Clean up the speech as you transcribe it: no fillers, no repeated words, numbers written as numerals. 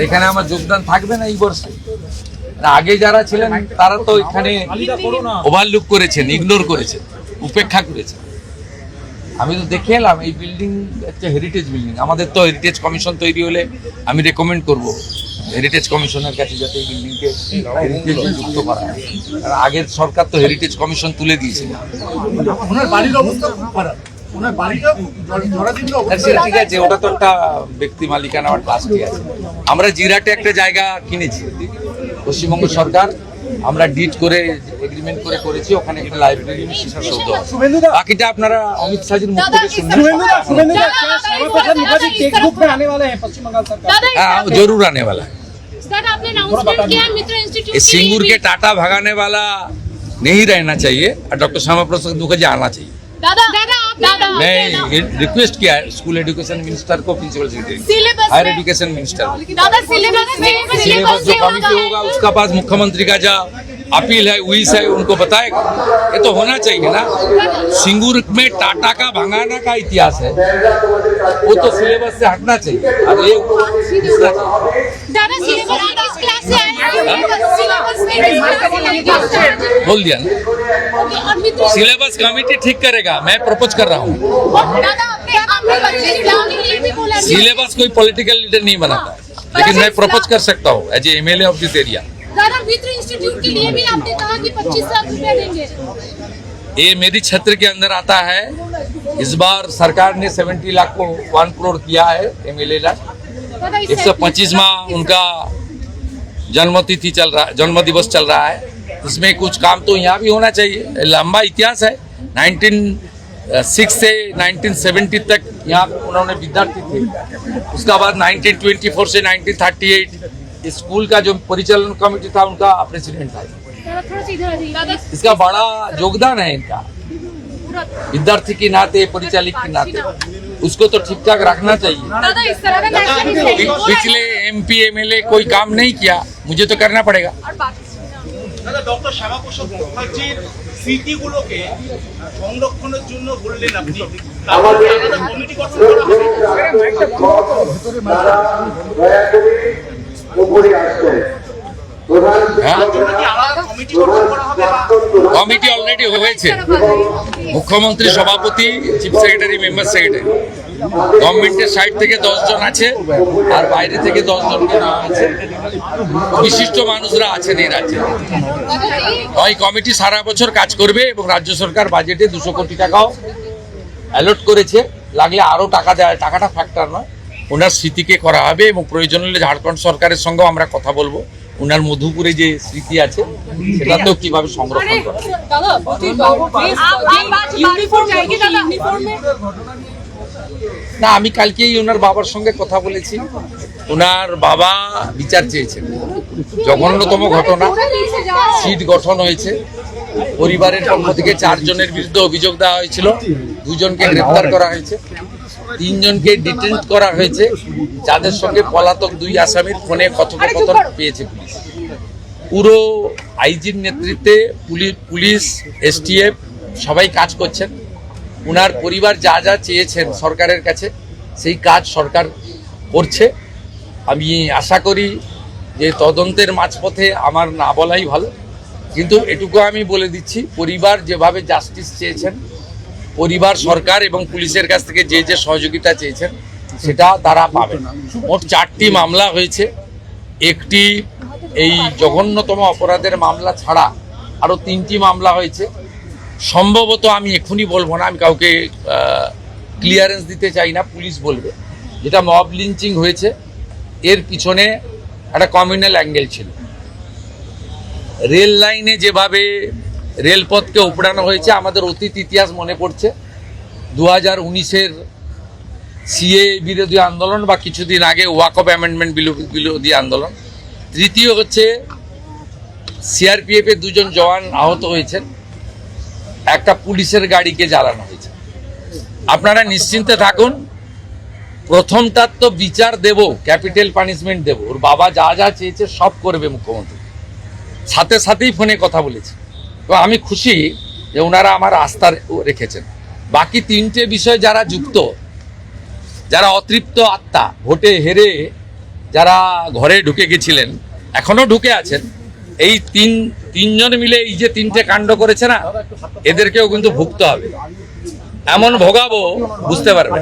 এখানে আমার যোগদান থাকবে না এই বর্ষে? আগে যারা ছিলেন তারা তো এখানে ওভারলুক করেছেন, ইগনোর করেছেন, উপেক্ষা করেছেন। আমি তো দেখে এলাম এই বিল্ডিং একটা হেরিটেজ বিল্ডিং। আমাদের তো হেরিটেজ কমিশন তৈরি হলে আমি রেকমেন্ড করব হেরিটেজ কমিশনের কাছে যাতে এই বিল্ডিংকে হেরিটেজে যুক্ত করা হয়। কারণ আগের সরকার তো হেরিটেজ কমিশন তুলে দিয়েছিল। ঠিক আছে, ওটা তো একটা ব্যক্তি মালিকানা, আমার ট্রাস্টি আছে। আমরা জিরাটে একটা জায়গা কিনেছি, পশ্চিমবঙ্গ সরকার, আমরা ডিড করে এগ্রিমেন্ট করে করেছি। ওখানে একটা লাইব্রেরি সৌধ। বাকিটা আপনারা অমিত শাহজির মুখ থেকে শুনবেন। हाँ जरूर आने वाला है। सिंगूर के टाटा भगाने वाला नहीं रहना चाहिए और डॉक्टर श्यामा प्रसाद मुखर्जी आना चाहिए। मैं रिक्वेस्ट किया है स्कूल एजुकेशन मिनिस्टर को, principal secretary, higher education minister, syllabus जो कमिटी होगा उसका पास मुख्यमंत्री का जो अपील है, विश है, उनको बताएगा। ये तो होना चाहिए ना। सिंगूर में टाटा का भगाना का इतिहास है, वो तो सिलेबस से हटना चाहिए। अब ये बोल दिया ना, सिलेबस कमेटी ठीक करेगा। मैं प्रपोज कर रहा हूँ, सिलेबस कोई पॉलिटिकल लीडर नहीं बनाता, लेकिन मैं प्रपोज कर सकता हूँ as a MLA of this area. Mitra institute के लिए भी आपने कहा कि 25 लाख रुपया देंगे। ये मेरी क्षेत्र के अंदर आता है। इस बार सरकार ने 70 लाख को 1 करोड़ किया है MLA लाख। 125वां उनका जन्मतिथि चल रहा है, जन्म दिवस चल रहा है। इसमें कुछ काम तो यहाँ भी होना चाहिए। लंबा इतिहास है, 1906 से 1970 तक यहाँ उन्होंने विद्यार्थी थे। उसका बाद 1924 से 1938 स्कूल का जो परिचालन कमेटी था उनका प्रेसिडेंट था। इसका बड़ा योगदान है इनका, विद्यार्थी के नाते, परिचालित के नाते। उसको तो ठीक ठाक रखना चाहिए। पिछले MP MLA कोई काम नहीं किया, मुझे तो करना पड़ेगा। ডক্টর শ্যামাপ্রসাদ মুখার্জির স্মৃতিগুলোকে সংরক্ষণের জন্য বললেন আপনি, কমিটি গঠন করা কমিটি অলরেডি হয়েছে। মুখ্যমন্ত্রী, সভাপতি, চিফ সেক্রেটারি, মেম্বার সেক্রেটারি, গভর্নমেন্টের সাইড থেকে 10 জন আছে আর বাইরে থেকে 10 জনকে নেওয়া আছে। বিশিষ্ট মানুষরা আছেন এই রাজ্যে। ওই কমিটি সারা বছর কাজ করবে এবং রাজ্য সরকার বাজেটে 200 কোটি টাকাও অ্যালট করেছে। লাগলে আরো টাকা দেয়, টাকাটা ফ্যাক্টর নয়। ওনার স্মৃতিকে করা হবে এবং প্রয়োজন হলে ঝাড়খণ্ড সরকারের সঙ্গেও আমরা কথা বলবো। ওনার মধুপুরে যে স্মৃতি আছে সেটাতেও কিভাবে সংরক্ষণ করা। না, আমি কালকেই ওনার বাবার সঙ্গে কথা বলেছি। ওনার বাবা বিচার চেয়েছেন। জঘন্যতম ঘটনা, সিট গঠন হয়েছে। পরিবারের পক্ষ থেকে 4 জনের বিরুদ্ধে অভিযোগ দেওয়া হয়েছিল। 2 জনকে গ্রেফতার করা হয়েছে, 3 জনকে ডিটেন্ট করা হয়েছে, যাদের সঙ্গে পলাতক 2 আসামির ফোনে কথোপকথন পেয়েছে পুলিশ। পুরো আইজির নেতৃত্বে পুলিশ, STF সবাই কাজ করছেন। উনার পরিবার যা যা চেয়েছেন সরকারের কাছে সেই কাজ সরকার করছে। আমি আশা করি যে তদন্তের মাঝপথে আমার না বলাই ভালো, কিন্তু এটুকু আমি বলে দিচ্ছি, পরিবার যেভাবে জাস্টিস চেয়েছেন, পরিবার, সরকার এবং পুলিশের কাছ থেকে যে যে সহযোগিতা চেয়েছেন সেটা তারা পাবেন। মোট 4টি মামলা হয়েছে। একটি এই জঘন্যতম অপরাধের মামলা ছাড়া আরও 3টি মামলা হয়েছে। সম্ভবত আমি এখনই বলবো না, আমি কাউকে ক্লিয়ারেন্স দিতে চাই না, পুলিশ বলবে। যেটা মব লিঞ্চিং হয়েছে, এর পিছনে একটা কমিউনাল অ্যাঙ্গেল ছিল। রেল লাইনে যেভাবে রেলপথকে উপড়ানো হয়েছে, আমাদের অতীত ইতিহাস মনে পড়ছে। 2019-এর CA বিরোধী আন্দোলন বা কিছুদিন আগে ওয়াকফ অ্যামেন্ডমেন্ট বিরোধী আন্দোলন। তৃতীয় হচ্ছে CRPF-এর 2 জন জওয়ান আহত হয়েছেন, একটা পুলিশের গাড়িকে জ্বালানো হয়েছে। আপনারা নিশ্চিন্তে থাকুন, প্রথমটার তো বিচার দেব, ক্যাপিটাল পানিশমেন্ট দেব। ওর বাবা যা যা চেয়েছে সব করবে মুখ্যমন্ত্রী। সাথে সাথেই ফোনে কথা বলেছি। তো আমি খুশি যে ওনারা আমার আস্থা রেখেছেন। বাকি 3টে বিষয় যারা যুক্ত, যারা অতৃপ্ত আত্মা, ভোটে হেরে যারা ঘরে ঢুকে গেছিলেন, এখনো ঢুকে আছেন, এই তিনজন মিলে এই যে 3টে কাণ্ড করেছে না, এদেরকেও কিন্তু ভুগতে হবে। এমন ভোগাবো বুঝতে পারবে।